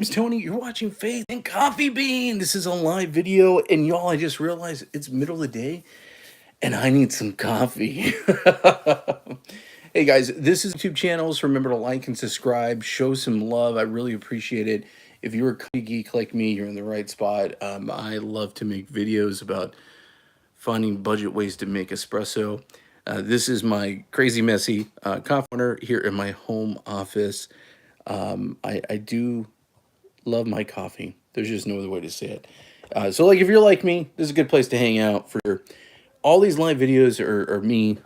It's Tony. You're watching Faith and Coffee Bean. This is a live video, and y'all, I just realized it's middle of the day, and I need some coffee. Hey guys, this is YouTube channels. Remember to like and subscribe. Show some love. I really appreciate it. If you're a coffee geek like me, you're in the right spot. I love to make videos about finding budget ways to make espresso. This is my crazy messy coffee corner here in my home office. I do love my coffee. There's just no other way to say it. So like if you're like me, this is a good place to hang out. For all these live videos are me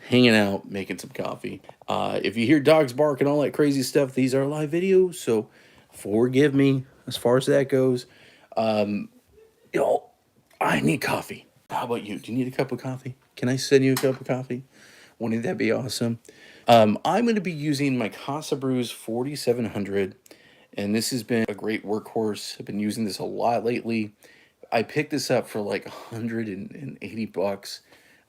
hanging out, making some coffee. If you hear dogs bark and all that crazy stuff, these are live videos, so forgive me as far as that goes. Y'all, I need coffee. How about you? Do you need a cup of coffee? Can I send you a cup of coffee? Wouldn't that be awesome? I'm going to be using my Casa Brews 4700, and this has been a great workhorse. I've been using this a lot lately. I picked this up for like 180 bucks.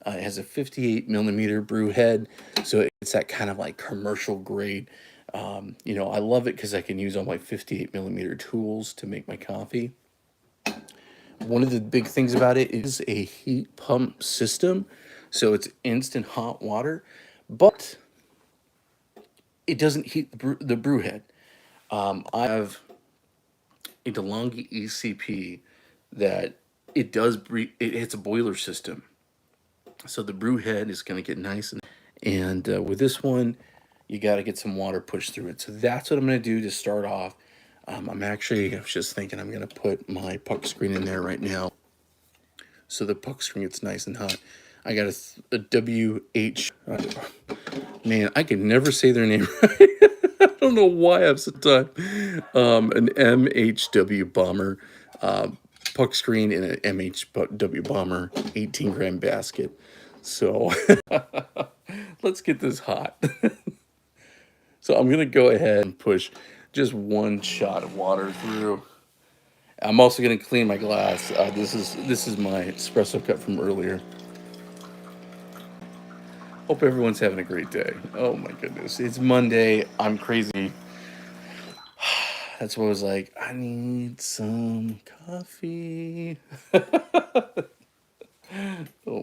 It has a 58 millimeter brew head, so it's that kind of like commercial grade. I love it because I can use all my 58 millimeter tools to make my coffee. One of the big things about it is a heat pump system, so it's instant hot water, but it doesn't heat the brew head. I have a DeLonghi ECP that it's a boiler system. So the brew head is going to get nice. And with this one, you got to get some water pushed through it. So that's what I'm going to do to start off. I was just thinking I'm going to put my puck screen in there right now. So the puck screen gets nice and hot. I got a WH. Man, I can never say their name right. I don't know why I have such time. An MHW bomber puck screen in an MHW bomber 18 gram basket. So let's get this hot. So I'm gonna go ahead and push just one shot of water through. I'm also gonna clean my glass. This is my espresso cup from earlier. Hope everyone's having a great day. Oh my goodness, it's Monday. I'm crazy. That's what I was like. I need some coffee. Oh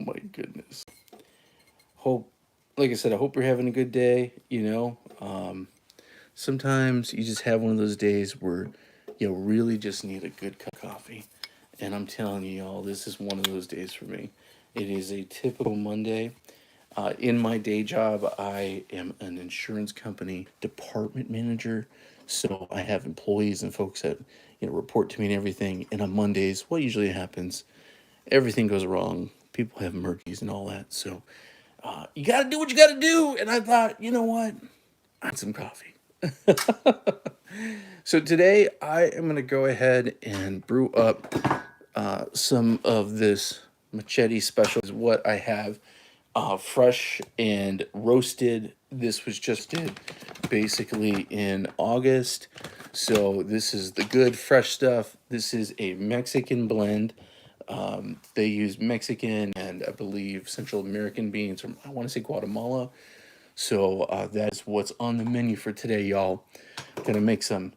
my goodness. Like I said, I hope you're having a good day. Sometimes you just have one of those days where you really just need a good cup of coffee. And I'm telling you, y'all, this is one of those days for me. It is a typical Monday. In my day job, I am an insurance company department manager. So I have employees and folks that report to me and everything. And on Mondays, what usually happens, everything goes wrong. People have emergencies and all that. So you got to do what you got to do. And I thought, you know what? I need some coffee. So today I am going to go ahead and brew up some of this machete special. Is what I have fresh and roasted. This was just did basically in August. So this is the good fresh stuff. This is a Mexican blend. They use Mexican and I believe Central American beans from, I want to say, Guatemala. So that's what's on the menu for today, y'all. Gonna make some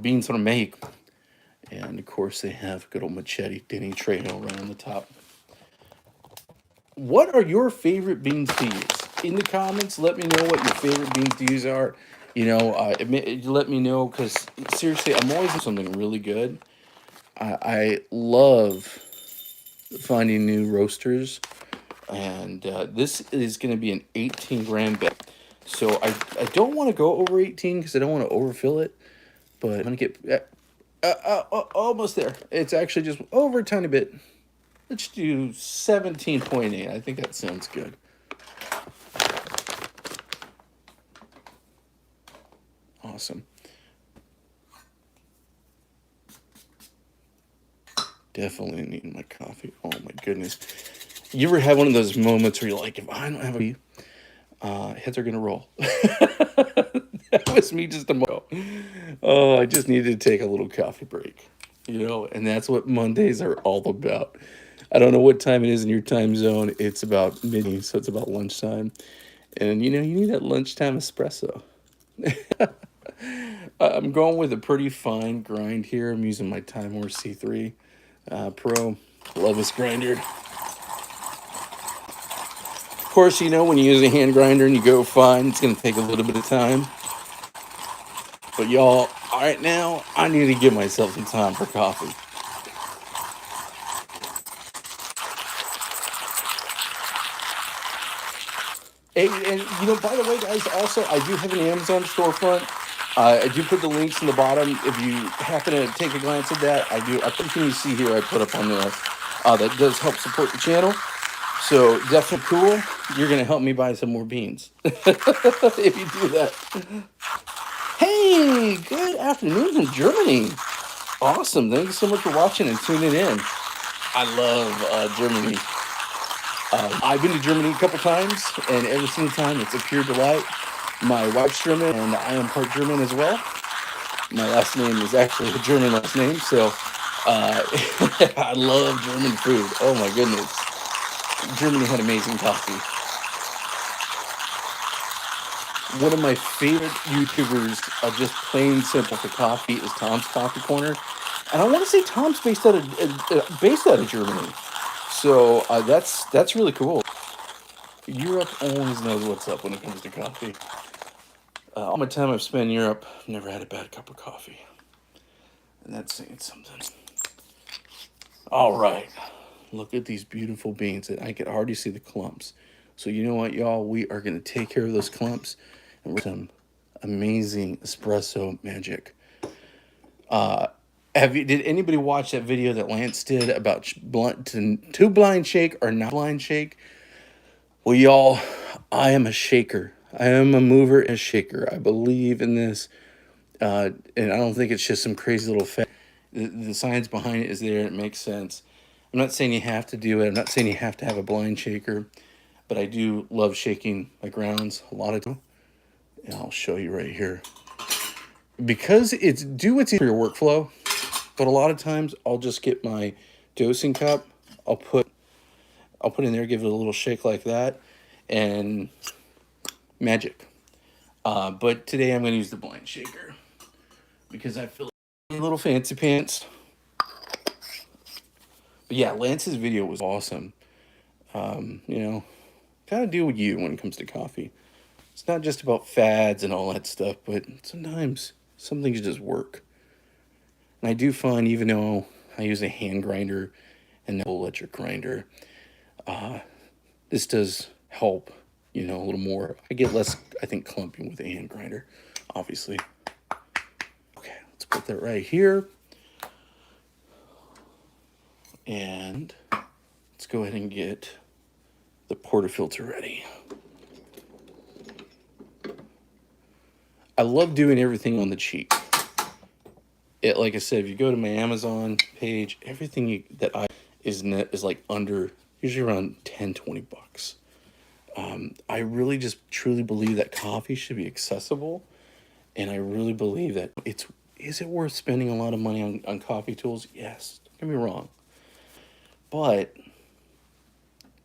beans from Mexico. And of course they have good old machete Denny Trejo right on the top. What are your favorite beans to use? In the comments, let me know what your favorite beans to use are. Let me know, because seriously, I'm always doing something really good. I love finding new roasters. And this is going to be an 18 gram bag. So I don't want to go over 18 because I don't want to overfill it. But I'm going to get almost there. It's actually just over a tiny bit. Let's do 17.8. I think that sounds good. Awesome. Definitely need my coffee. Oh my goodness. You ever have one of those moments where you're like, if I don't have a heads are gonna roll. That was me just a moment ago. Oh, I just needed to take a little coffee break. And that's what Mondays are all about. I don't know what time it is in your time zone. It's about midday, so it's about lunchtime. And you need that lunchtime espresso. I'm going with a pretty fine grind here. I'm using my Time Horse C3 Pro. Love this grinder. Of course, you know, when you use a hand grinder and you go fine, it's going to take a little bit of time. But y'all, right now, I need to give myself some time for coffee. And you know, by the way, guys, also, I do have an Amazon storefront. I do put the links in the bottom. If you happen to take a glance at that, I do. Everything you see here, I put up on there. That does help support the channel. So definitely cool. You're gonna help me buy some more beans if you do that. Hey, good afternoon from Germany. Awesome. Thank you so much for watching and tuning in. I love Germany. I've been to Germany a couple times, and every single time it's a pure delight. My wife's German, and I am part German as well. My last name is actually a German last name, so I love German food. Oh my goodness. Germany had amazing coffee. One of my favorite YouTubers, just plain simple for coffee, is Tom's Coffee Corner, and I want to say Tom's based out of Germany. So that's really cool. Europe always knows what's up when it comes to coffee. All my time I've spent in Europe, I've never had a bad cup of coffee, and that's saying something. All right, look at these beautiful beans, and I can already see the clumps. So you know what, y'all? We are going to take care of those clumps, and we're some amazing espresso magic. Did anybody watch that video that Lance did about two blind shake or not blind shake? Well, y'all, I am a shaker. I am a mover and a shaker. I believe in this, and I don't think it's just some crazy little fact. The science behind it is there. It makes sense. I'm not saying you have to do it. I'm not saying you have to have a blind shaker, but I do love shaking my grounds a lot of time. And I'll show you right here. Because it's easy for your workflow, but a lot of times I'll just get my dosing cup. I'll put in there, give it a little shake like that, and magic. But today I'm going to use the blind shaker because I feel like a little fancy pants. But yeah, Lance's video was awesome. You know, kind of deal with you when it comes to coffee. It's not just about fads and all that stuff, but sometimes some things just work. And I do find, even though I use a hand grinder and an electric grinder, this does help, you know, a little more. I get less, I think, clumping with a hand grinder, obviously. Okay, let's put that right here. And let's go ahead and get the portafilter ready. I love doing everything on the cheap. Like I said, if you go to my Amazon page, everything is like under, usually around 10, 20 bucks. I really just truly believe that coffee should be accessible. And I really believe that is it worth spending a lot of money on coffee tools? Yes, don't get me wrong. But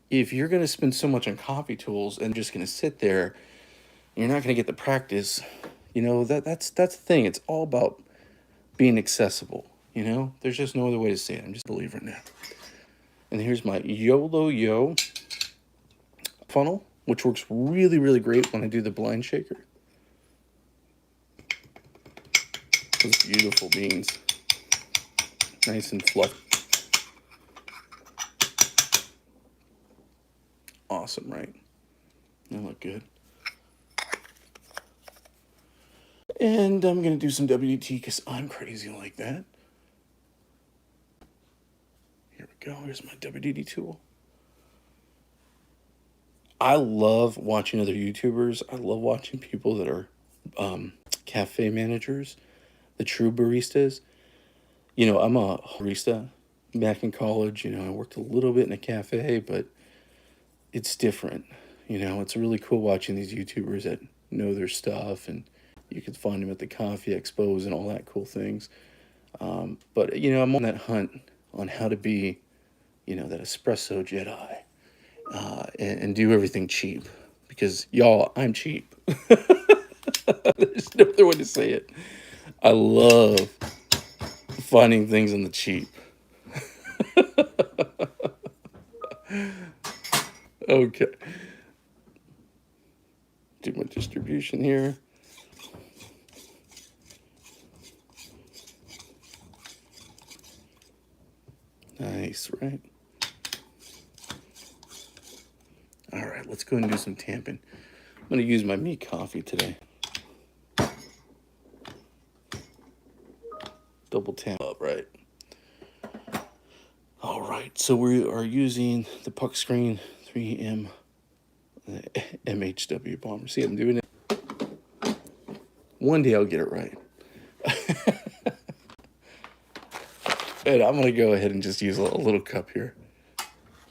if you're going to spend so much on coffee tools and just going to sit there, you're not going to get the practice. You know, that's the thing. It's all about being accessible. You know, there's just no other way to say it. I'm just a believer in that. And here's my YOLO funnel, which works really, really great when I do the blind shaker. Those beautiful beans. Nice and fluffy. Awesome, right? They look good. And I'm going to do some WD because I'm crazy like that. Here we go. Here's my WD tool. I love watching other YouTubers. I love watching people that are cafe managers, the true baristas. You know, I'm a barista. Back in college, you know, I worked a little bit in a cafe, but it's different. You know, it's really cool watching these YouTubers that know their stuff, and you can find them at the coffee expos and all that cool things. But, you know, I'm on that hunt on how to be, you know, that espresso Jedi, and do everything cheap. Because, y'all, I'm cheap. There's no other way to say it. I love finding things on the cheap. Okay. Do my distribution here. Nice, right? All right, let's go and do some tamping. I'm going to use my meat coffee today. Double tamp up, right? All right, so we are using the puck screen 3M MHW bomber. See, I'm doing it. One day I'll get it right. And I'm going to go ahead and just use a little cup here.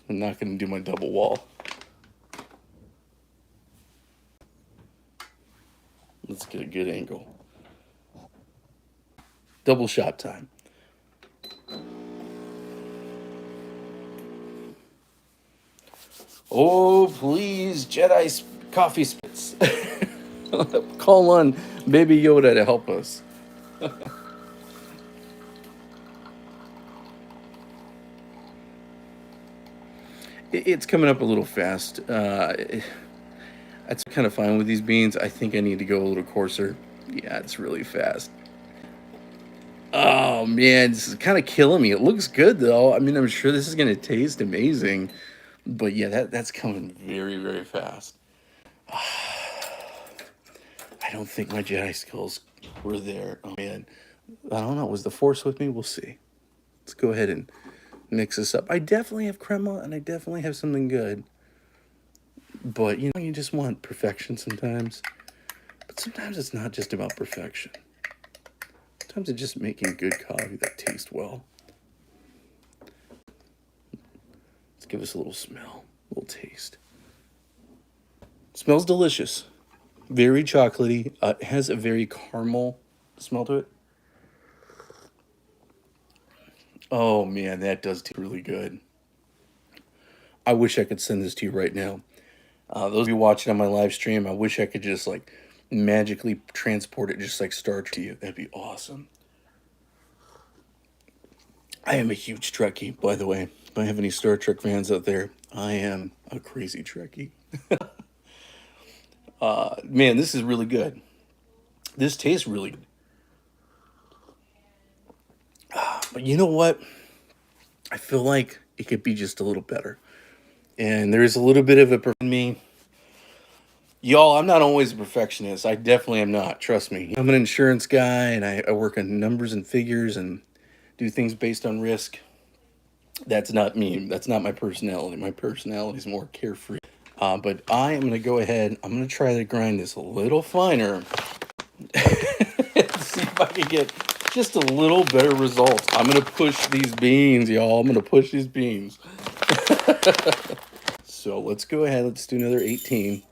I'm not going to do my double wall. Let's get a good angle. Double shot time. Oh, please, Jedi coffee spits. Call on Baby Yoda to help us. It's coming up a little fast. That's kind of fine with these beans. I think I need to go a little coarser. Yeah, it's really fast. Oh man, this is kind of killing me. It looks good though. I mean, I'm sure this is gonna taste amazing. But yeah, that's coming very, very fast. I don't think my Jedi skills were there. Oh man, I don't know. Was the Force with me? We'll see. Let's go ahead and mix this up. I definitely have crema and I definitely have something good. But you know, you just want perfection sometimes. But sometimes it's not just about perfection. Sometimes it's just making good coffee that tastes well. Let's give this a little smell, a little taste. Smells delicious. Very chocolatey. It has a very caramel smell to it. Oh man, that does taste really good. I wish I could send this to you right now. Those of you watching on my live stream, I wish I could just like magically transport it just like Star Trek to you. That'd be awesome. I am a huge Trekkie, by the way. If I have any Star Trek fans out there, I am a crazy Trekkie. Man, this is really good. This tastes really good. But you know what? I feel like it could be just a little better. And there is a little bit of a in me. Y'all, I'm not always a perfectionist. I definitely am not. Trust me. I'm an insurance guy, and I work on numbers and figures and do things based on risk. That's not me. That's not my personality. My personality is more carefree. But I am going to go ahead. I'm going to try to grind this a little finer. See if I can get just a little better results. I'm going to push these beans, y'all. I'm going to push these beans. So let's go ahead. Let's do another 18.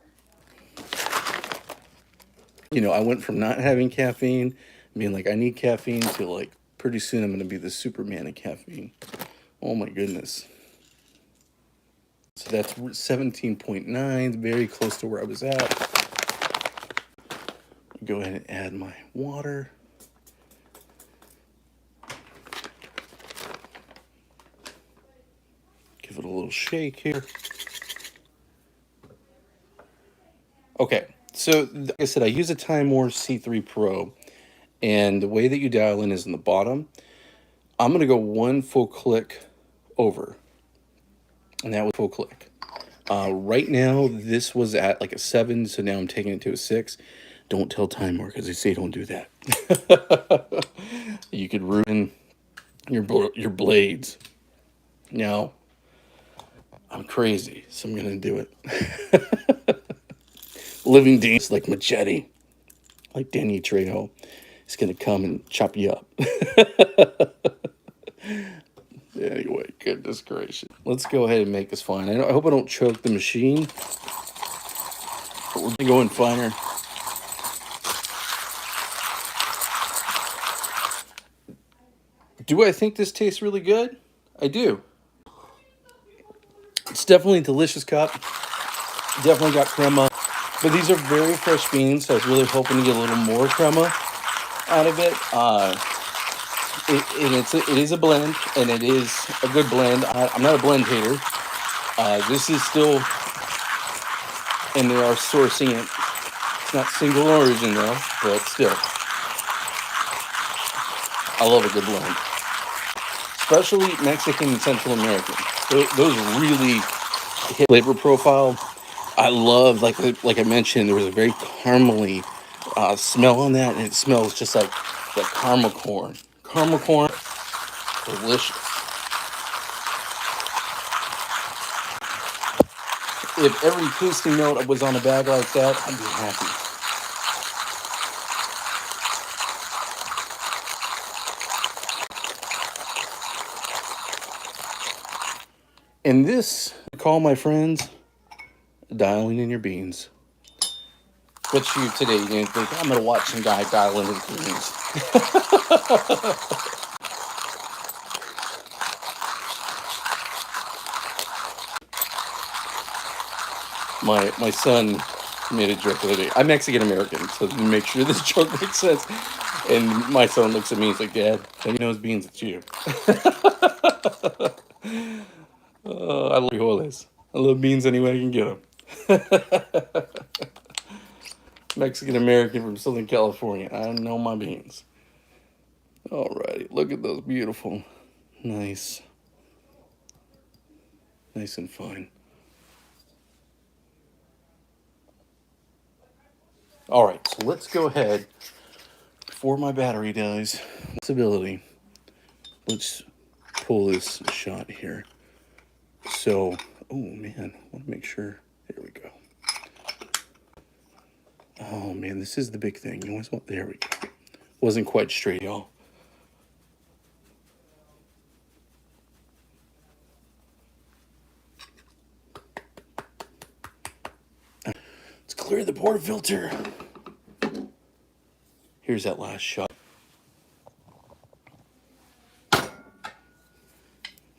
You know, I went from not having caffeine, being like, I need caffeine, to like, pretty soon I'm going to be the Superman of caffeine. Oh my goodness. So that's 17.9, very close to where I was at. Go ahead and add my water. Give it a little shake here. Okay, so like I said, I use a Time War C3 Pro, and the way that you dial in is in the bottom. I'm going to go one full click over, and that was full click. Right now, this was at like a 7, so now I'm taking it to a 6. Don't tell Time War, because they say don't do that. You could ruin your blades. Now, I'm crazy, so I'm going to do it. Living Dangerous like Machete, like Danny Trejo. He's going to come and chop you up. Anyway, goodness gracious. Let's go ahead and make this fine. I hope I don't choke the machine. But we're going to go in finer. Do I think this tastes really good? I do. It's definitely a delicious cup. Definitely got crema. But these are very fresh beans, so I was really hoping to get a little more crema. out of it. It is a blend, and it is a good blend. I'm not a blend hater. This is still, and they are sourcing it. It's not single origin though, but still, I love a good blend, especially Mexican and Central American. Those really hit flavor profile. I love, like I mentioned, there was a very caramely smell on that, and it smells just like caramel corn. Caramel corn, delicious. If every tasting note was on a bag like that, I'd be happy. And this, call my friends, dialing in your beans. What's you today? You're gonna think I'm gonna watch some guy dial in his beans. My son made a joke the other day. I'm Mexican American, so to make sure this joke makes sense. And my son looks at me, he's like, "Dad, he knows beans, it's you." I love frijoles. I love beans any way I can get them. Mexican American from Southern California. I know my beans. Alrighty, look at those beautiful, nice and fine. Alright, so let's go ahead before my battery dies. Possibility. Let's pull this shot here. So, oh man, I want to make sure. There we go. Oh man, this is the big thing. You always want. There we go. Wasn't quite straight, y'all. Let's clear the portafilter. Here's that last shot.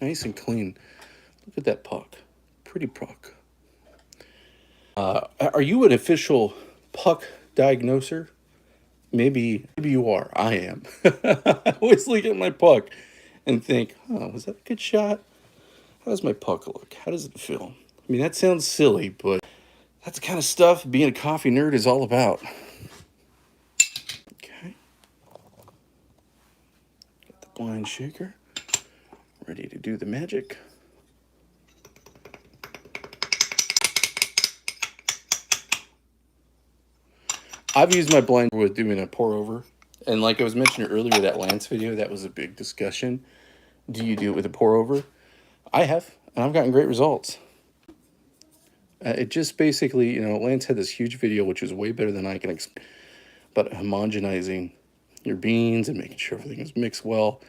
Nice and clean. Look at that puck. Pretty puck. Are you an official puck diagnoser? Maybe you are. I am. I always look at my puck and think, oh, was that a good shot? How does my puck look? How does it feel? I mean, that sounds silly, but that's the kind of stuff being a coffee nerd is all about. Okay. Got the blind shaker. Ready to do the magic. I've used my blender with doing a pour over. And like I was mentioning earlier, that Lance video, that was a big discussion. Do you do it with a pour over? I have, and I've gotten great results. It just basically, you know, Lance had this huge video, which is way better than I can explain, about homogenizing your beans and making sure everything is mixed well.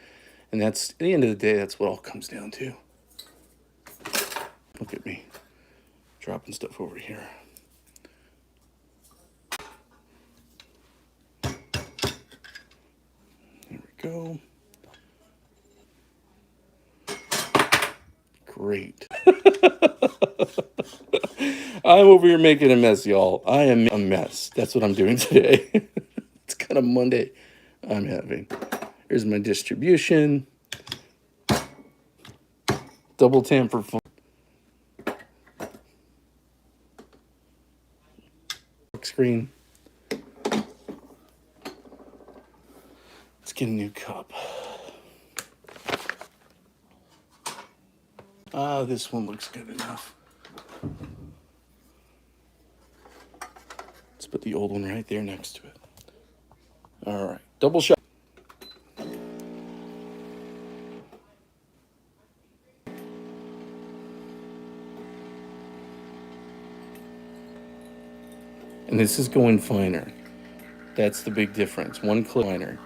And that's, at the end of the day, that's what all comes down to. Look at me, dropping stuff over here. There we go. Great. I'm over here making a mess, y'all. I am a mess. That's what I'm doing today. It's kind of Monday I'm having. Here's my distribution. Double tamper fun. Screen. Let's get a new cup. This one looks good enough. Let's put the old one right there next to it. All right, double shot. And this is going finer. That's the big difference. One click finer.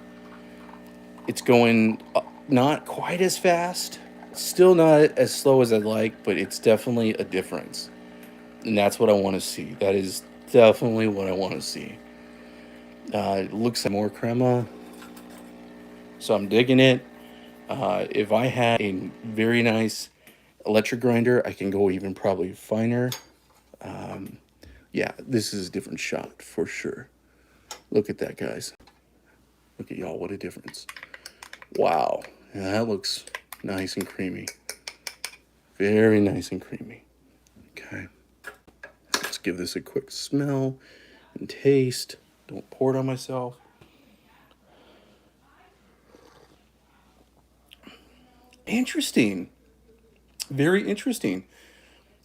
It's going not quite as fast. Still not as slow as I'd like, but it's definitely a difference. And that's what I want to see. That is definitely what I want to see. It looks like more crema. So I'm digging it. If I had a very nice electric grinder, I can go even probably finer. Yeah, this is a different shot for sure. Look at that, guys. Look at y'all, what a difference. Wow, yeah, that looks nice and creamy. Very nice and creamy. Okay, let's give this a quick smell and taste. Don't pour it on myself. Interesting. Very interesting.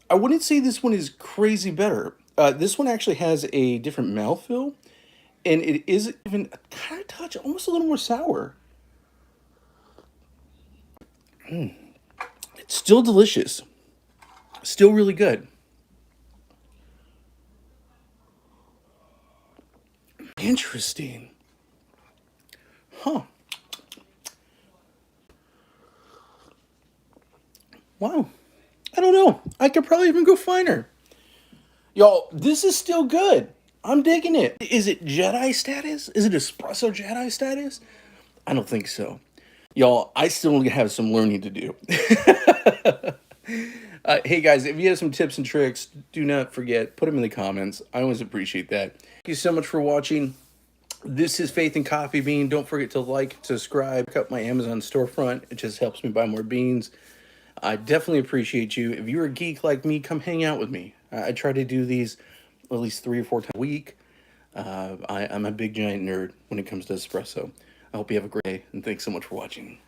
I wouldn't say this one is crazy better. This one actually has a different mouthfeel, and it is even a kind of touch, almost a little more sour. It's still delicious. Still really good. Interesting. Huh. Wow. I don't know. I could probably even go finer. Y'all, this is still good. I'm digging it. Is it Jedi status? Is it Espresso Jedi status? I don't think so. Y'all, I still have some learning to do. Hey guys, if you have some tips and tricks, do not forget, put them in the comments. I always appreciate that. Thank you so much for watching. This is Faith and Coffee Bean. Don't forget to like, subscribe, check out my Amazon storefront. It just helps me buy more beans. I definitely appreciate you. If you're a geek like me, come hang out with me. I try to do these at least 3 or 4 times a week. I'm a big giant nerd when it comes to espresso. I hope you have a great day, and thanks so much for watching.